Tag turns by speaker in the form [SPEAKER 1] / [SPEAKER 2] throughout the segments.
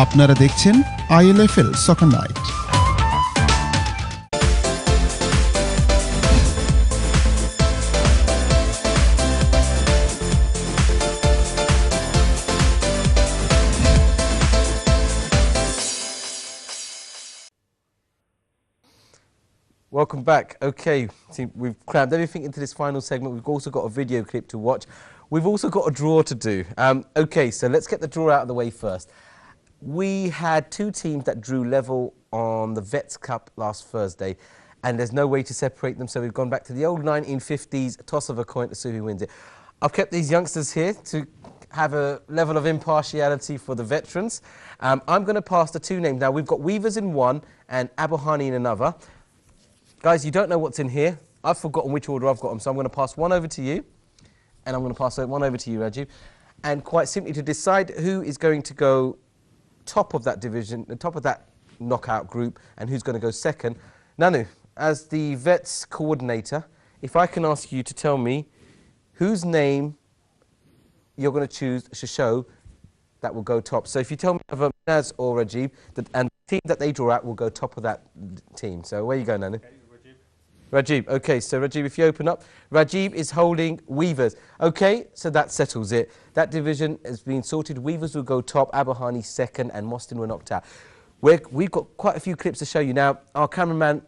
[SPEAKER 1] আপনারা দেখছেন ILFL Soccer Night।
[SPEAKER 2] Welcome back. Okay, see, we've crammed everything into this final segment. We've also got a video clip to watch. We've also got a draw to do. Okay, so let's get the draw out of the way first. We had two teams that drew level on the Vets Cup last Thursday, and there's no way to separate them, so we've gone back to the old 1950s toss of a coin to see who wins it. I've kept these youngsters here to have a level of impartiality for the veterans. I'm going to pass the two names. Now, we've got Weavers in one and Abahani in another. Guys, you don't know what's in here. I've forgotten which order I've got them, so I'm going to pass one over to you, and I'm going to pass one over to you, Rajiv. And quite simply, to decide who is going to go top of that division, the top of that knockout group, and who's going to go second. Nanu, as the Vets coordinator, if I can ask you to tell me whose name you're going to choose to show that will go top. So if you tell me of Naz or Rajiv, and the team that they draw out will go top of that team. So where you go, Nanu? Okay, Rajiv. Okay, so Rajiv, if you open up, Rajiv is holding Weavers. Okay, so that settles it. That division has been sorted. Weavers will go top, Abahani second, and Mostyn were knocked out. We've got quite a few clips to show you now. Our cameraman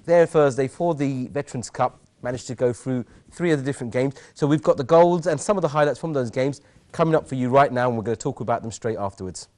[SPEAKER 2] there Thursday for the Veterans Cup managed to go through 3 of the different games. So we've got the goals and some of the highlights from those games coming up for you right now, and we're going to talk about them straight afterwards.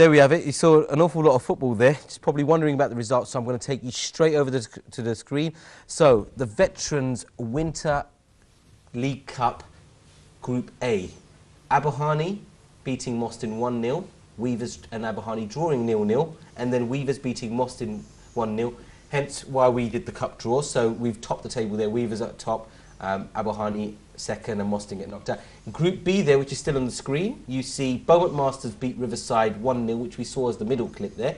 [SPEAKER 2] there we have it. You saw an awful lot of football there. Just probably wondering about the results, so I'm going to take you straight over to the screen. So, the Veterans Winter League Cup Group A. Abahani beating Moston 1-0. Weavers and Abahani drawing 0-0. And then Weavers beating Moston 1-0. Hence why we did the cup draw. So, we've topped the table there. Weavers at top, Abahani second, and Moston get knocked out. In Group B there, which is still on the screen, you see Beaumont Masters beat Riverside 1-0, which we saw as the middle clip there.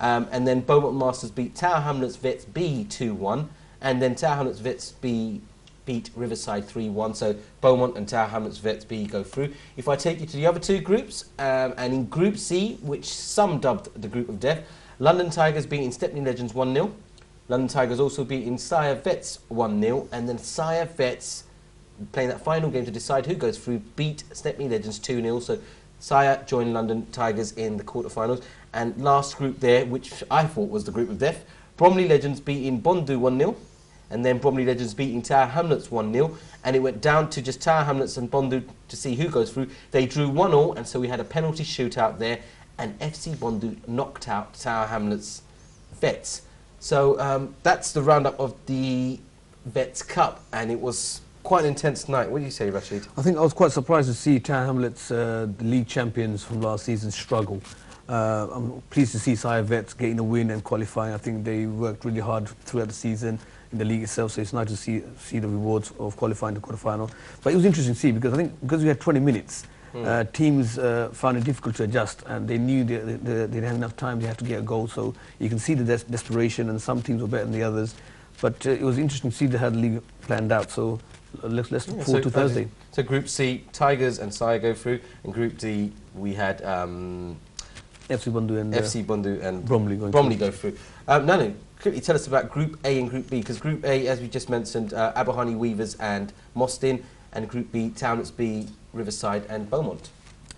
[SPEAKER 2] And then Beaumont Masters beat Tower Hamlets Vets B 2-1. And then Tower Hamlets Vets B beat Riverside 3-1. So Beaumont and Tower Hamlets Vets B go through. If I take you to the other two groups, and in Group C, which some dubbed the Group of Death, London Tigers beating Stepney Legends 1-0. London Tigers also beating Sire Vets 1-0. And then Sire Vets, playing that final game to decide who goes through, beat Stepney Legends 2-0. So Sire joined London Tigers in the quarterfinals. And last group there, which I thought was the Group of Death, Bromley Legends beating Bondu 1-0. And then Bromley Legends beating Tower Hamlets 1-0. And it went down to just Tower Hamlets and Bondu to see who goes through. They drew 1-1, and so we had a penalty shootout there. And FC Bondu knocked out Tower Hamlets Vets. So that's the roundup of the Vets Cup, and it was quite an intense night. What do you say, Rashid?
[SPEAKER 3] I think I was quite surprised to see Tower Hamlets, the league champions from last season, struggle. I'm pleased to see Sire Vets getting a win and qualifying. I think they worked really hard throughout the season in the league itself, so it's nice to see the rewards of qualifying to quarterfinal. But it was interesting to see, because I think because we had 20 minutes, teams found it difficult to adjust, and they knew they didn't have enough time. They had to get a goal, so you can see the desperation, and some teams were better than the others. But it was interesting to see how the league planned out. So let's look forward to Thursday.
[SPEAKER 2] So Group C, Tigers and Sire go through. In Group D, we had
[SPEAKER 3] FC Bondu and
[SPEAKER 2] Bromley go through. Nanu, quickly tell us about Group A and Group B, because Group A, as we just mentioned, Abahani, Weavers and Moston, and Group B, Townlets B, Riverside and Beaumont.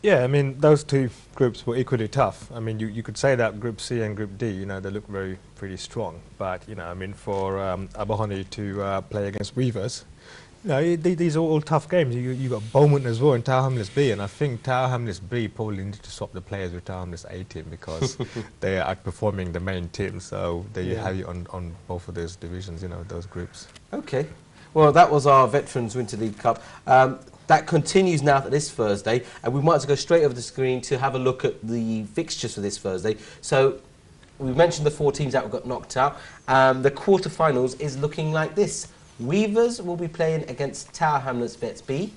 [SPEAKER 4] Yeah, I mean, those two groups were equally tough. I mean, you could say that Group C and Group D, you know, they look pretty strong. But, you know, I mean, for Abahani to play against Weavers, you know, these are all tough games. You got Beaumont as well and Tower Hamlets B, and I think Tower Hamlets B probably need to swap the players with Tower Hamlets A team, because they are outperforming the main team. So they have you on both of those divisions, you know, those groups.
[SPEAKER 2] Okay. Well, that was our Veterans Winter League Cup. That continues now for this Thursday, and we might as well go straight over the screen to have a look at the fixtures for this Thursday. So we mentioned the 4 teams that got knocked out. The quarterfinals is looking like this. Weavers will be playing against Tower Hamlets Vets B.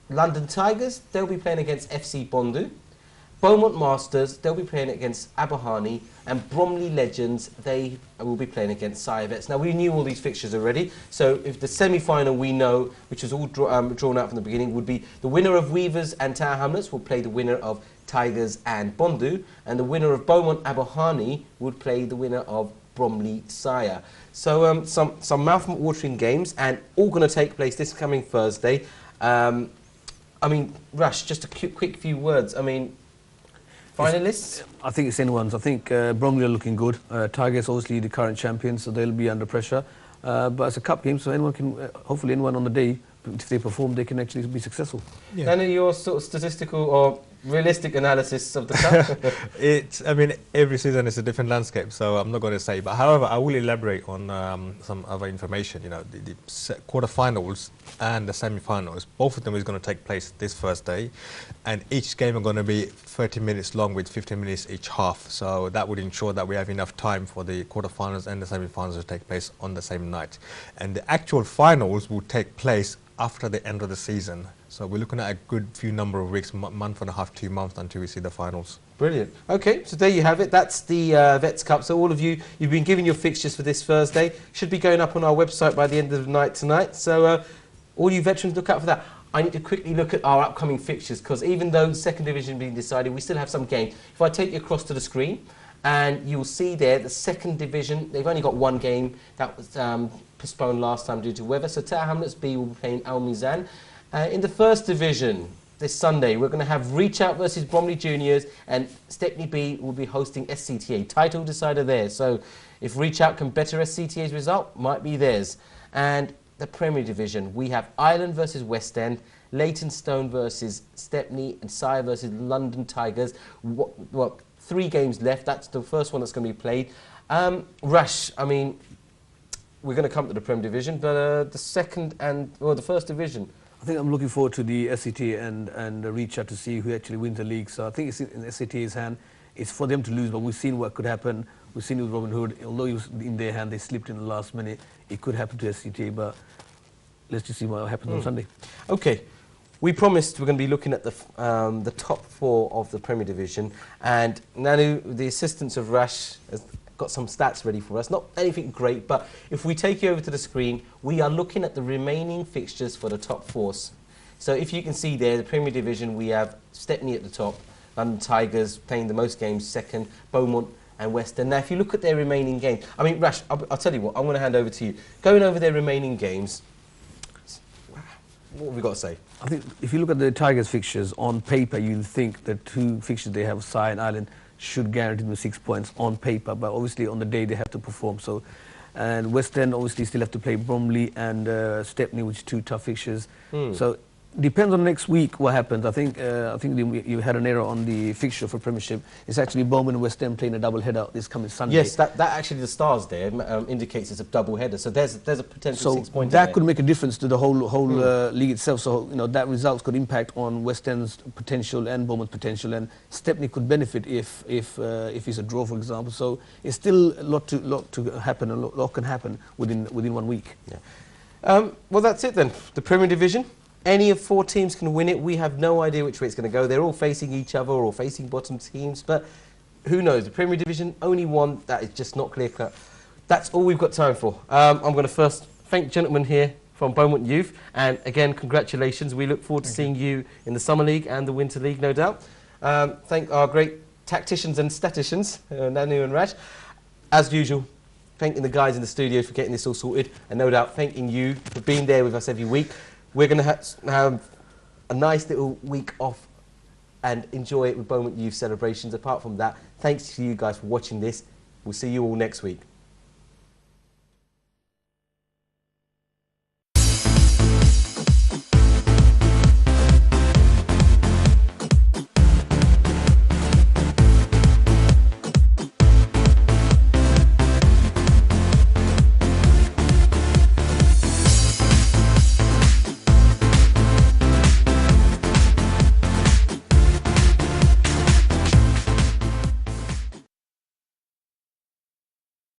[SPEAKER 2] London Tigers, they'll be playing against FC Bondu. Beaumont Masters, they'll be playing against Abahani. And Bromley Legends, they will be playing against Sire Vets. Now, we knew all these fixtures already, so if the semi-final we know, which was all drawn out from the beginning, would be the winner of Weavers and Tower Hamlets will play the winner of Tigers and Bondu, and the winner of Beaumont Abahani would play the winner of Bromley Sire. So some mouth-watering games, and all going to take place this coming Thursday. I mean, Rush, just a quick few words. I mean, finalists?
[SPEAKER 3] I think it's anyone's. I think Bromley are looking good. Tigers obviously the current champions, so they'll be under pressure. But it's a cup game, so anyone can, hopefully anyone on the day, if they perform, they can actually be successful.
[SPEAKER 2] Yeah. None of your sort of statistical or realistic analysis of the cup?
[SPEAKER 4] I mean, every season is a different landscape, so I'm not going to say. But however, I will elaborate on some other information. You know, the quarterfinals and the semi-finals, both of them is going to take place this Thursday, and each game are going to be 30 minutes long with 15 minutes each half. So that would ensure that we have enough time for the quarterfinals and the semi-finals to take place on the same night. And the actual finals will take place after the end of the season. So we're looking at a good few number of weeks, month and a half, 2 months until we see the finals.
[SPEAKER 2] Brilliant. Okay, so there you have it. That's the Vets Cup. So all of you, you've been given your fixtures for this Thursday. Should be going up on our website by the end of the night tonight. So all you veterans, look out for that. I need to quickly look at our upcoming fixtures, because even though the second division has been decided, we still have some games. If I take you across to the screen, and you'll see there the second division, they've only got one game that was postponed last time due to weather. So Tower Hamlets B will be playing Al Mizan. In the first division, this Sunday, we're going to have Reach Out versus Bromley Juniors, and Stepney B will be hosting SCTA. Title decider there. So if Reach Out can better SCTA's result, might be theirs. And the Premier Division, we have Ireland versus West End, Leytonstone versus Stepney, and Sire versus London Tigers. What 3 games left. That's the first one that's going to be played. Rush, I mean, we're going to come to the Prem Division, but the second and, well, the first division.
[SPEAKER 3] I think I'm looking forward to the SET and reach out to see who actually wins the league. So I think it's in SET's hand. It's for them to lose, but we've seen what could happen. We've seen it with Robin Hood. Although it was in their hand, they slipped in the last minute. It could happen to SET, but let's just see what happens on Sunday.
[SPEAKER 2] Okay. We promised we're going to be looking at the top 4 of the Premier Division, and Nanu, the assistants of Rush, has got some stats ready for us. Not anything great, but if we take you over to the screen, we are looking at the remaining fixtures for the top 4. So if you can see there, the Premier Division, we have Stepney at the top, London Tigers playing the most games, second, Beaumont and Western. Now, if you look at their remaining games, I mean, Rush, I'll tell you what, I'm going to hand over to you. Going over their remaining games, what have we got to say?
[SPEAKER 3] I think if you look at the Tigers fixtures, on paper you'll think the 2 fixtures they have, Sire and Island, should guarantee them 6 points on paper, but obviously on the day they have to perform. So, and West End obviously still have to play Bromley and Stepney, which are 2 tough fixtures. So depends on next week what happens. I think you had an error on the fixture for Premiership. It's actually Bowman and West End playing a double header this coming Sunday.
[SPEAKER 2] Yes, that actually, the stars there indicates it's a double header. So there's a potential 6 points.
[SPEAKER 3] That could make a difference to the whole league itself. So that results could impact on West End's potential and Bowman's potential, and Stepney could benefit if it's a draw, for example. So it's still a lot to happen. A lot can happen within 1 week.
[SPEAKER 2] Yeah. Well, that's it then. The Premier Division. Any of 4 teams can win it. We have no idea which way it's going to go. They're all facing each other or facing bottom teams, but who knows? The Premier Division, only one that is just not clear cut. That's all we've got time for. I'm going to first thank gentlemen here from Beaumont Youth, and again, congratulations. We look forward to seeing you in the Summer League and the Winter League, no doubt. Thank our great tacticians and statisticians, Nanu and Raj. As usual, thanking the guys in the studio for getting this all sorted, and no doubt thanking you for being there with us every week. We're going to have a nice little week off and enjoy it with Beaumont Youth celebrations. Apart from that, thanks to you guys for watching this. We'll see you all next week.